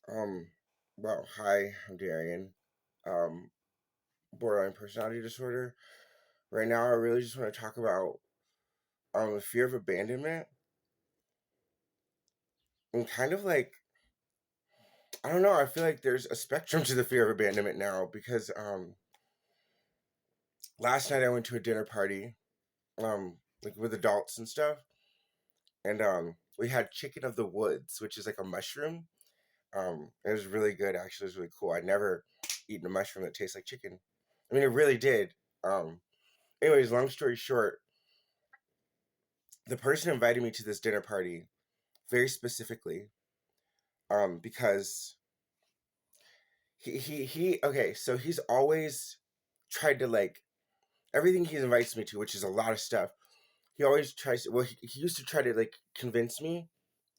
Um, well, hi, I'm Darian. Um, Borderline personality disorder. Right now, I really just want to talk about the fear of abandonment and kind of like I don't know. I feel like there's a spectrum to the fear of abandonment now because last night I went to a dinner party like with adults and stuff, and we had chicken of the woods, which is like a mushroom. It was really good. Actually, it was really cool. I'd never eaten a mushroom that tastes like chicken. I mean, it really did. Anyways, long story short, the person invited me to this dinner party very specifically because he okay, so he's always tried to like everything he invites me to, which is a lot of stuff. He always tries to, well, he used to try to like convince me,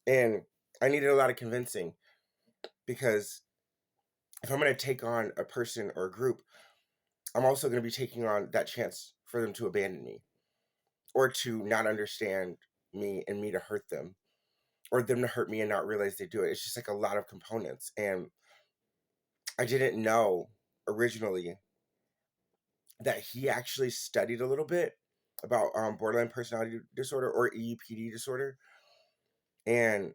and I needed a lot of convincing because if I'm going to take on a person or a group, I'm also going to be taking on that chance for them to abandon me or to not understand me and me to hurt them or them to hurt me and not realize they do it. It's just like a lot of components. And I didn't know originally that he actually studied a little bit about borderline personality disorder or EEPD disorder. And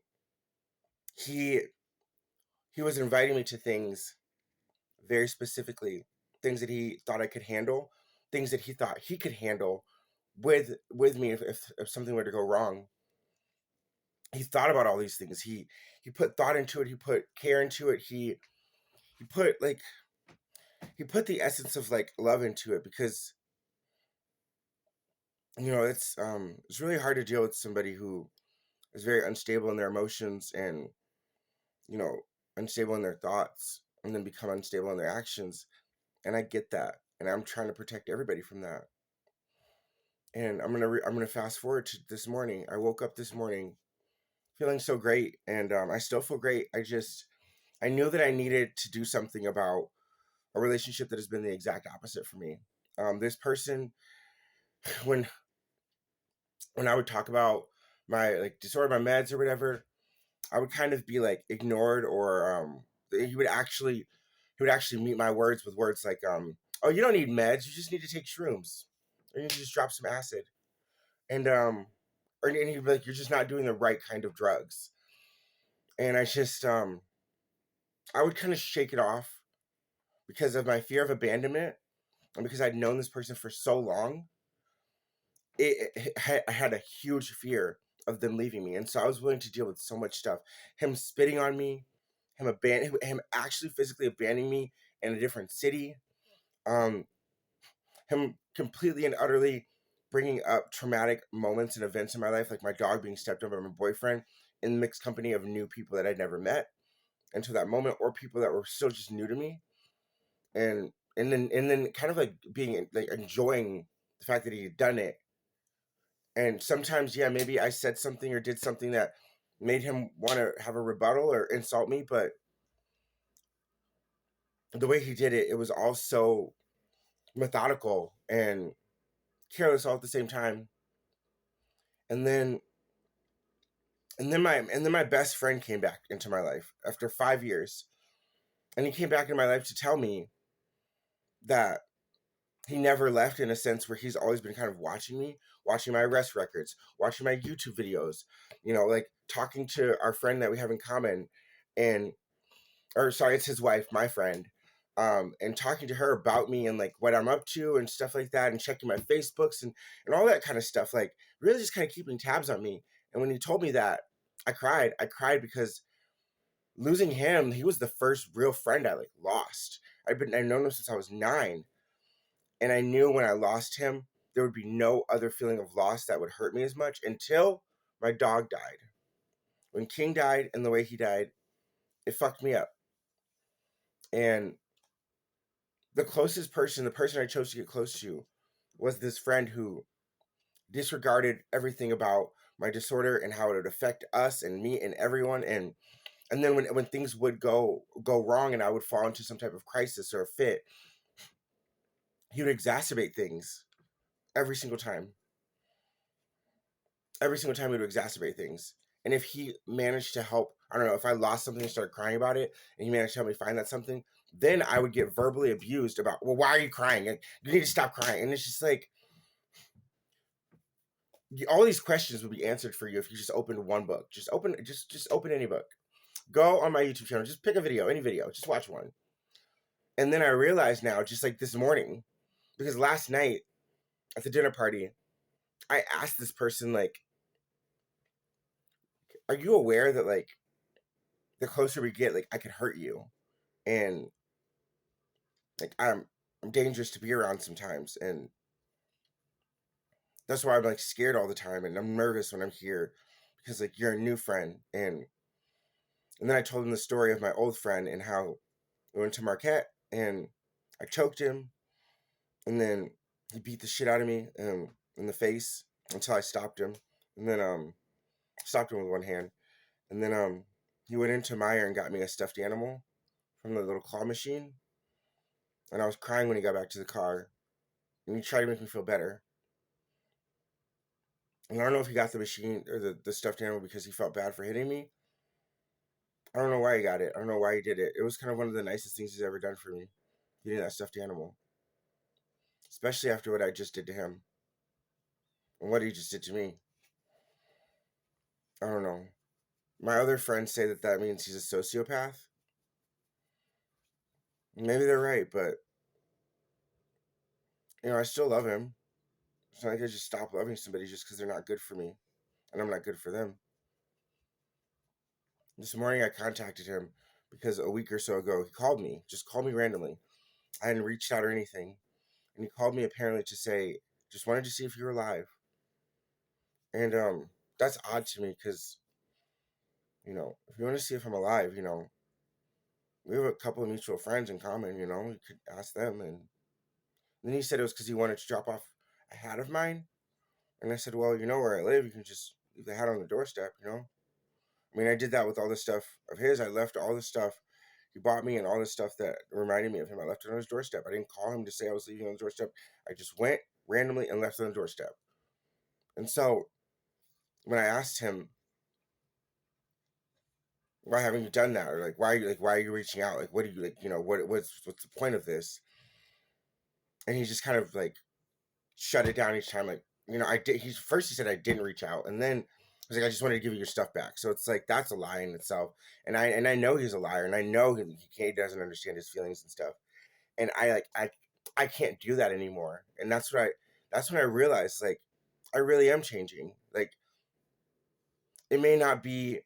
he he was inviting me to things very specifically, things that he thought I could handle, things that he thought he could handle with me if something were to go wrong. He thought about all these things. He put thought into it. He put care into it. He put like he put the essence of like love into it because it's really hard to deal with somebody who is very unstable in their emotions and you know unstable in their thoughts and then become unstable in their actions. And I get that, and I'm trying to protect everybody from that. And I'm gonna fast forward to this morning. I woke up this morning feeling so great, and I still feel great. I knew that I needed to do something about a relationship that has been the exact opposite for me. This person, when when I would talk about my like disorder, my meds or whatever, I would kind of be like ignored, or he would actually meet my words with words like oh, you don't need meds, you just need to take shrooms, or you need to just drop some acid, and and he'd be like, you're just not doing the right kind of drugs, and I would kind of shake it off because of my fear of abandonment, and because I'd known this person for so long. I had a huge fear of them leaving me, and so I was willing to deal with so much stuff. Him spitting on me, him actually physically abandoning me in a different city, um, him completely and utterly bringing up traumatic moments and events in my life, like my dog being stepped on by my boyfriend in mixed company of new people that I'd never met until that moment, or people that were still just new to me, and then kind of like being like enjoying the fact that he had done it. And sometimes, yeah, maybe I said something or did something that made him want to have a rebuttal or insult me, but the way he did it, it was all so methodical and careless all at the same time. And then my best friend came back into my life after 5 years. And he came back into my life to tell me that he never left, in a sense where he's always been kind of watching me, watching my arrest records, watching my YouTube videos, like talking to our friend that we have in common, and or sorry, it's his wife, my friend, and talking to her about me and like what I'm up to and stuff like that, and checking my Facebooks and all that kind of stuff, like really just kind of keeping tabs on me. And when he told me that, I cried. I cried because losing him, he was the first real friend I like lost. I've known him since I was 9, and I knew when I lost him, there would be no other feeling of loss that would hurt me as much until my dog died. When King died and the way he died, it fucked me up. And the person I chose to get close to, was this friend who disregarded everything about my disorder and how it would affect us and me and everyone. And then when things would go wrong and I would fall into some type of crisis or a fit, he would exacerbate things every single time. Every single time he would exacerbate things. And if he managed to help I don't know, if I lost something and started crying about it, and he managed to help me find that something, then I would get verbally abused about, well, why are you crying? Like, you need to stop crying. And it's just like, all these questions would be answered for you if you just opened one book. Just open any book. Go on my YouTube channel. Just pick a video, any video. Just watch one. And then I realized now, just like this morning, because last night at the dinner party, I asked this person, like, are you aware that, like, the closer we get, like, I could hurt you, and like I'm dangerous to be around sometimes, and that's why I'm like scared all the time, and I'm nervous when I'm here because like you're a new friend, and then I told him the story of my old friend and how we went to Marquette and I choked him, and then he beat the shit out of me in the face until I stopped him, and then stopped him with one hand, and then he went into Meyer and got me a stuffed animal from the little claw machine, and I was crying when he got back to the car, and he tried to make me feel better. And I don't know if he got the machine or the stuffed animal because he felt bad for hitting me. I don't know why he got it. I don't know why he did it. It was kind of one of the nicest things he's ever done for me, getting that stuffed animal, especially after what I just did to him and what he just did to me. I don't know. My other friends say that that means he's a sociopath. Maybe they're right, but I still love him. It's not like I just stop loving somebody just because they're not good for me and I'm not good for them. This morning I contacted him because a week or so ago he called me, just called me randomly. I hadn't reached out or anything. And he called me apparently to say, just wanted to see if you were alive. And that's odd to me because, if you want to see if I'm alive, we have a couple of mutual friends in common, you could ask them. And then he said it was because he wanted to drop off a hat of mine. And I said, well, you know where I live. You can just leave the hat on the doorstep. I mean, I did that with all the stuff of his. I left all the stuff he bought me and all the stuff that reminded me of him. I left it on his doorstep. I didn't call him to say I was leaving on the doorstep. I just went randomly and left it on the doorstep. And so when I asked him, why haven't you done that? Or like, why are you reaching out? Like, what do you like, what's the point of this? And he just kind of like shut it down each time. Like, I did, he said I didn't reach out. And then I was like, I just wanted to give you your stuff back. So it's like, that's a lie in itself. And I know he's a liar, and I know he doesn't understand his feelings and stuff. And I can't do that anymore. And that's when I realized, like, I really am changing. Like, it may not be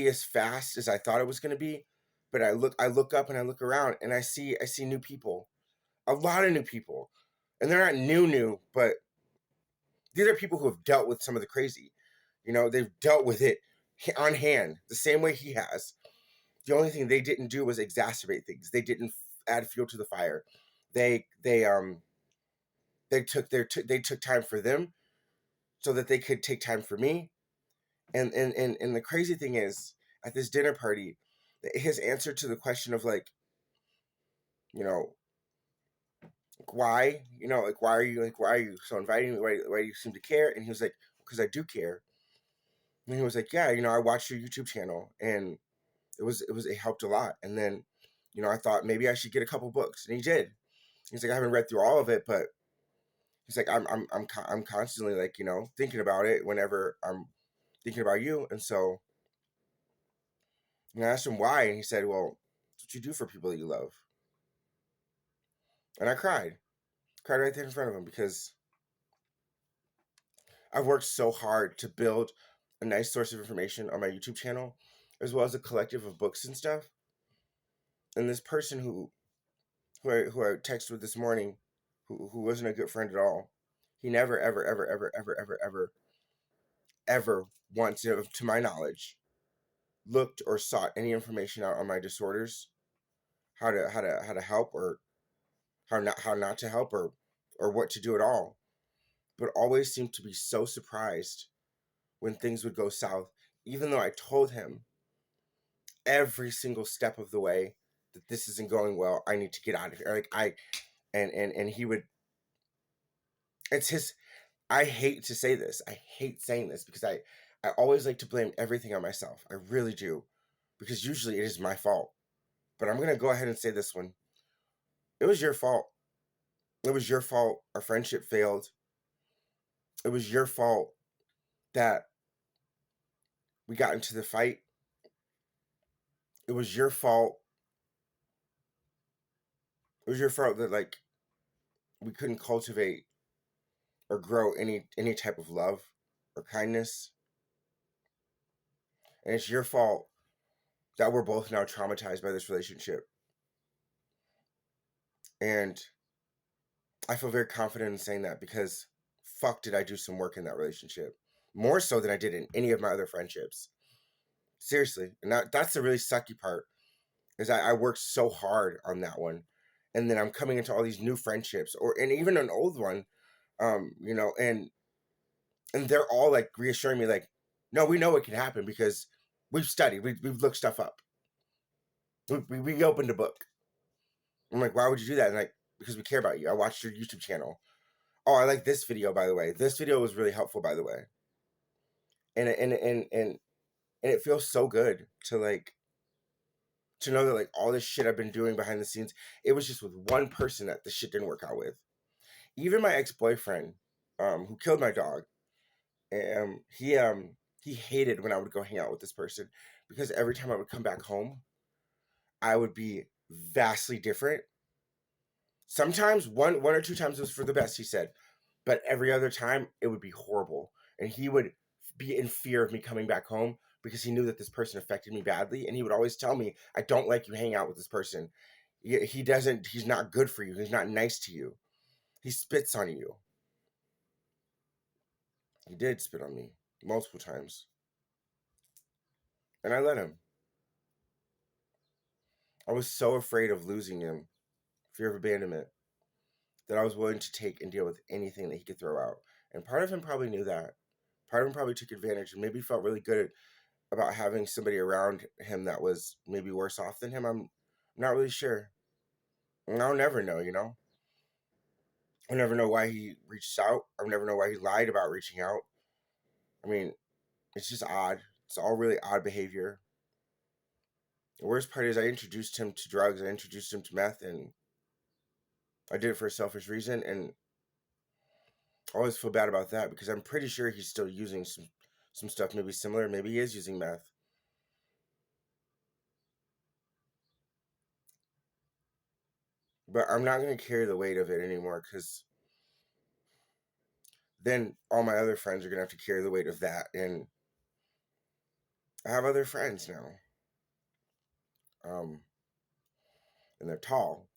as fast as I thought it was going to be, but I look up and I look around and I see new people, a lot of new people, and they're not new, but these are people who have dealt with some of the crazy. They've dealt with it on hand the same way he has. The only thing they didn't do was exacerbate things. They didn't add fuel to the fire. They took time for them so that they could take time for me. And the crazy thing is, at this dinner party, his answer to the question of like, you know, why, like, why are you so inviting me? Why do you seem to care? And he was like, because I do care. And he was like, yeah, I watched your YouTube channel, and it helped a lot. And then, I thought maybe I should get a couple books, and he did. He's like, I haven't read through all of it, but he's like, I'm constantly like, thinking about it whenever I'm thinking about you. And so, I asked him why, and he said, well, it's what you do for people that you love. And I cried right there in front of him, because I've worked so hard to build a nice source of information on my YouTube channel, as well as a collective of books and stuff. And this person who I texted with this morning, who wasn't a good friend at all, he never, ever, ever, ever, ever, ever, ever, ever once, to my knowledge, looked or sought any information out on my disorders, how to help, or how not to help, or what to do at all, but always seemed to be so surprised when things would go south, even though I told him every single step of the way that this isn't going well. I need to get out of here. Like, and he would. It's his. I hate to say this. I hate saying this because I always like to blame everything on myself. I really do, because usually it is my fault. But I'm going to go ahead and say this one. It was your fault. It was your fault our friendship failed. It was your fault that we got into the fight. It was your fault. It was your fault that like we couldn't cultivate or grow any type of love or kindness. And it's your fault that we're both now traumatized by this relationship. And I feel very confident in saying that because fuck did I do some work in that relationship. More so than I did in any of my other friendships. Seriously. And that's the really sucky part. Is I worked so hard on that one. And then I'm coming into all these new friendships and even an old one, and they're all like reassuring me like, no, we know it can happen because we've studied, we've looked stuff up. We opened a book. I'm like, why would you do that? And like, because we care about you. I watched your YouTube channel. Oh, I like this video, by the way. This video was really helpful, by the way. And it feels so good to like to know that like all this shit I've been doing behind the scenes, it was just with one person that the shit didn't work out with. Even my ex-boyfriend, who killed my dog, he hated when I would go hang out with this person because every time I would come back home, I would be vastly different. Sometimes one or two times it was for the best, he said, but every other time it would be horrible, and he would be in fear of me coming back home because he knew that this person affected me badly, and he would always tell me, I don't like you hanging out with this person. He's not good for you. He's not nice to you. He spits on you. He did spit on me multiple times. And I let him. I was so afraid of losing him, fear of abandonment, that I was willing to take and deal with anything that he could throw out. And part of him probably knew that. Part of him probably took advantage and maybe felt really good about having somebody around him that was maybe worse off than him. I'm not really sure. And I'll never know, you know? I'll never know why he reached out. I'll never know why he lied about reaching out. I mean, it's just odd. It's all really odd behavior. The worst part is I introduced him to drugs. I introduced him to meth, and I did it for a selfish reason. And I always feel bad about that because I'm pretty sure he's still using some stuff maybe similar. Maybe he is using meth. But I'm not going to carry the weight of it anymore because then all my other friends are going to have to carry the weight of that. And I have other friends now. And they're tall.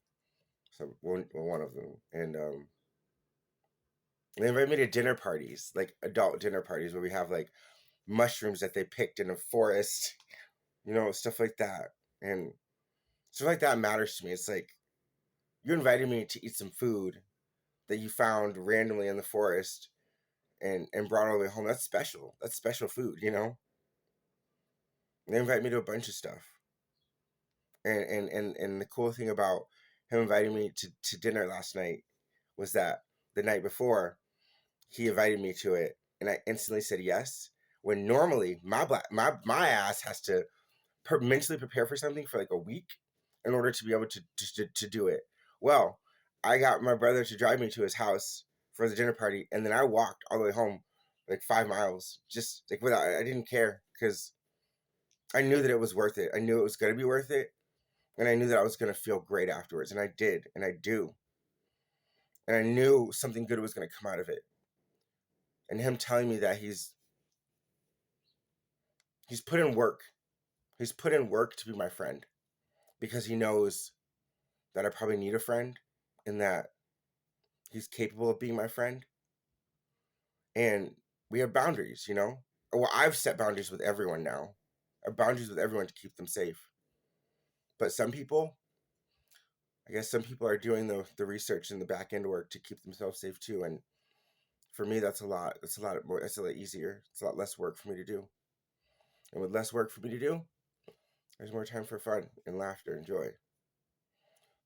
So one of them. And they invite me to dinner parties, like adult dinner parties where we have like mushrooms that they picked in a forest, stuff like that. And stuff like that matters to me. It's like, you invited me to eat some food that you found randomly in the forest and brought all the way home. That's special. That's special food, And they invite me to a bunch of stuff. And the cool thing about him inviting me to dinner last night was that the night before he invited me to it and I instantly said yes. When normally my ass has to mentally prepare for something for like a week in order to be able to do it. Well, I got my brother to drive me to his house for the dinner party, and then I walked all the way home, like 5 miles, just like without. I didn't care because I knew that it was worth it. I knew it was going to be worth it, and I knew that I was going to feel great afterwards, and I did, and I do, and I knew something good was going to come out of it. And him telling me that he's put in work. He's put in work to be my friend because he knows that I probably need a friend and that he's capable of being my friend. And we have boundaries, Well, I've set boundaries with everyone now. I have boundaries with everyone to keep them safe. But I guess some people are doing the research and the back end work to keep themselves safe too. And for me, that's a lot. That's a lot more. That's a lot easier. It's a lot less work for me to do. And with less work for me to do, there's more time for fun and laughter and joy.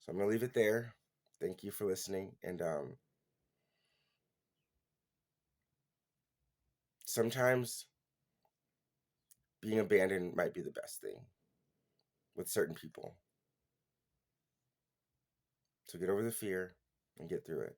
So I'm gonna leave it there. Thank you for listening. And sometimes being abandoned might be the best thing with certain people. So get over the fear and get through it.